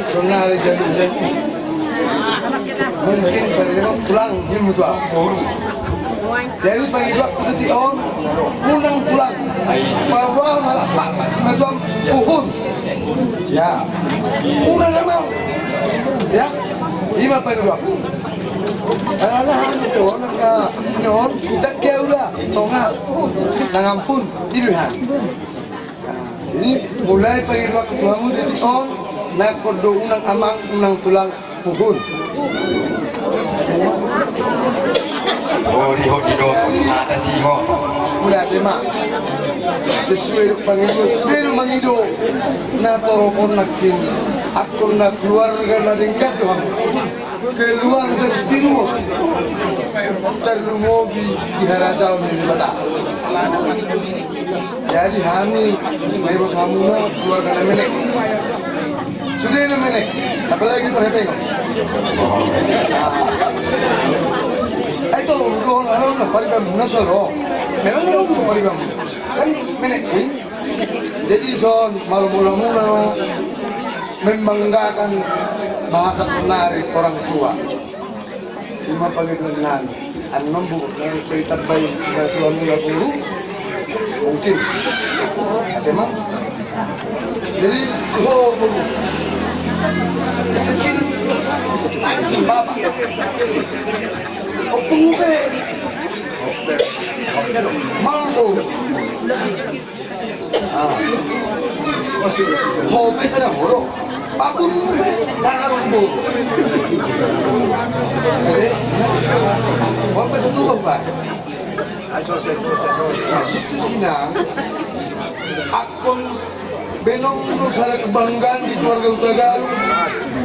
sonari dan mungkin saya tulang ilmu tua. Jadi pagi dua kudu on unang tulang. Bawa malah pak semacam uhun. Ya, unang amal. Ya, lima pagi dua. Alah itu orang ka nyon tak kau lah tonga nangampun diluhan. Jadi mulai pagi dua ketuamu di on nak kodo unang amang unang tulang uhun. Oh di hokido ada singo. Mulai tema sesuai panggil mangido na torokon nakin akon na keluarga na dengkat doang keluarga setiru terlumobi di harajau di bata. Jadi kami sebagai kamu na keluarga na menek sudah na menek apalagi perhepeng. Itu orang na paribam nasoro memang orang paribam kan menek wing. Jadi son malu mula membanggakan bahasa senari orang tua. Lima pagi dengan nombu yang kita bayi sebagai tuan mula guru mungkin memang. Jadi mungkin langsung bapak. Pengupe, mampu. Hobi sudah horo, apun jangan mampu. Jadi, hobi satu apa? Maksud itu sinang, akun benong nusara kebanggaan di keluarga Utagalu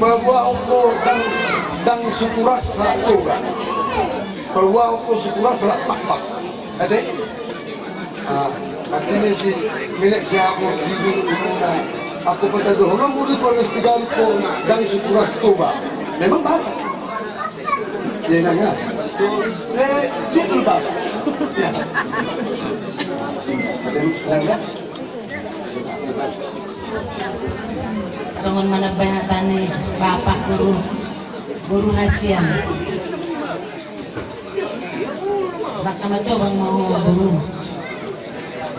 bahwa ukur dan syukuras satu kan. Bahwa ukur syukuras salah pak. Ada? Artinya si milik siapa hidup mana? Aku pada doa murid keluarga Tegalku dan syukuras toba. Memang bapak. Dia nanya, dia dulu bapak. Ya. Nanya. Songon mana bahatane bapak guru hasian. Baka coba mau guru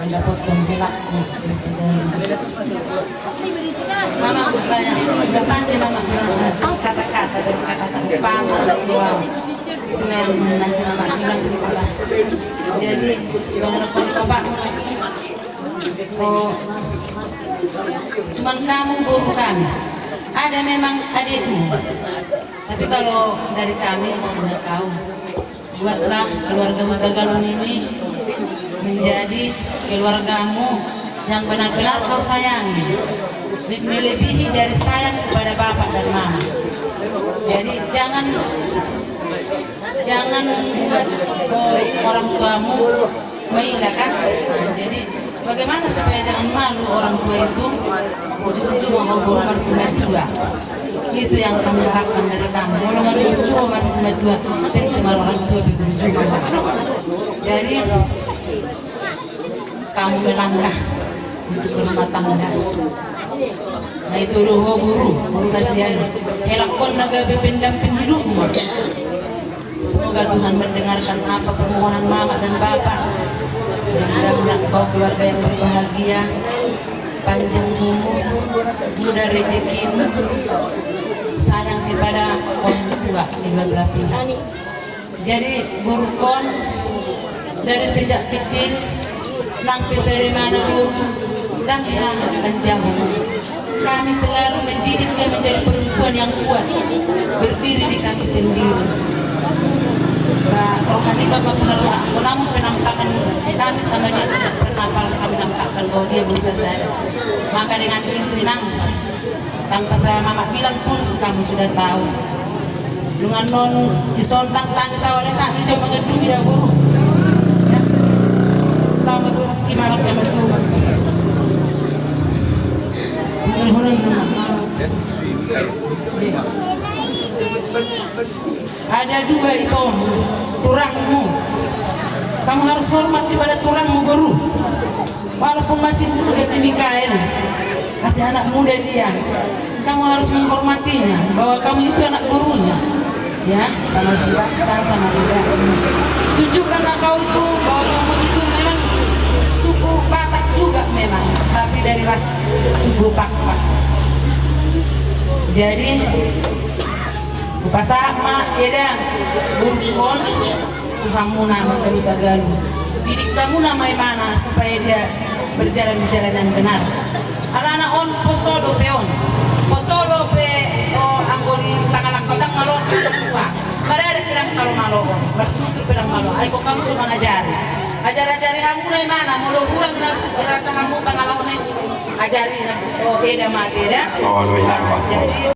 mendapat penghelak mama banyak biasanya mama kata-kata dan kata-kata pasal doang itu yang nanti mama bilang itulah. Jadi soalnya bapak oh cuman kamu guru kami ada memang adikmu tapi kalau dari kami tidak tahu buatlah keluarga Mutagalun ini menjadi keluargamu yang benar-benar kau sayangi melebihi dari sayang kepada bapak dan mama. Jadi jangan buat orang tuamu menghilangkan. Jadi bagaimana supaya jangan malu orang tua itu ujung-ujung mau guru marsimat dua. Itu yang kami harapkan dari kamu. Kalau nggak ujung mau marsimat dua, tentu orang tua berujung. Jadi kamu melangkah untuk berumah tangga. Nah itu doa guru kasihan. Helakon naga pendamping hidupmu. Semoga Tuhan mendengarkan apa permohonan mama dan bapak. Mudah-mudahan kau keluarga yang berbahagia, panjang umur, mudah rezekimu, sayang kepada orang tua kedua belah pihak. Jadi guru kon dari sejak kecil sampai dari mana guru dan jauh. Kami selalu mendidiknya menjadi perempuan yang kuat, berdiri di kaki sendiri. Rohani Bapak penerima aku namun penampakan kami sama dia tidak pernah kami nampakkan bahwa dia berusaha sadar. Maka dengan itu tanpa saya mama bilang pun kamu sudah tahu. Dengan non disontak tanya saya oleh saat itu mengeduh tidak buruk. Ya. Lama buruk gimana kamu tuh? Ada dua itu turangmu. Kamu harus hormat kepada turangmu guru. Walaupun masih muda si Mikael, masih anak muda dia. kamu harus menghormatinya bahwa kamu itu anak gurunya, ya, sama si Baktang, sama Ida. Tunjukkanlah kau itu bahwa kamu itu memang suku Batak juga memang, tapi dari ras suku Pakpak. Jadi pasama Ida burukon Tuhanmu nama galu-galu. Didik kamu nama mana supaya dia berjalan di jalan yang benar. Alana on posodo peon. Posodo pe anggori tangalak padang malo sa tua. Pada ada bilang kalau malo on, bertutur bilang malo. Ay ko kamu tuh mengajari. Ajar-ajari kamu na mana? Mulu kurang rasa kamu tangalak on ajari. Oh, eda mati eda. Oh, lu hilang waktu. Jadi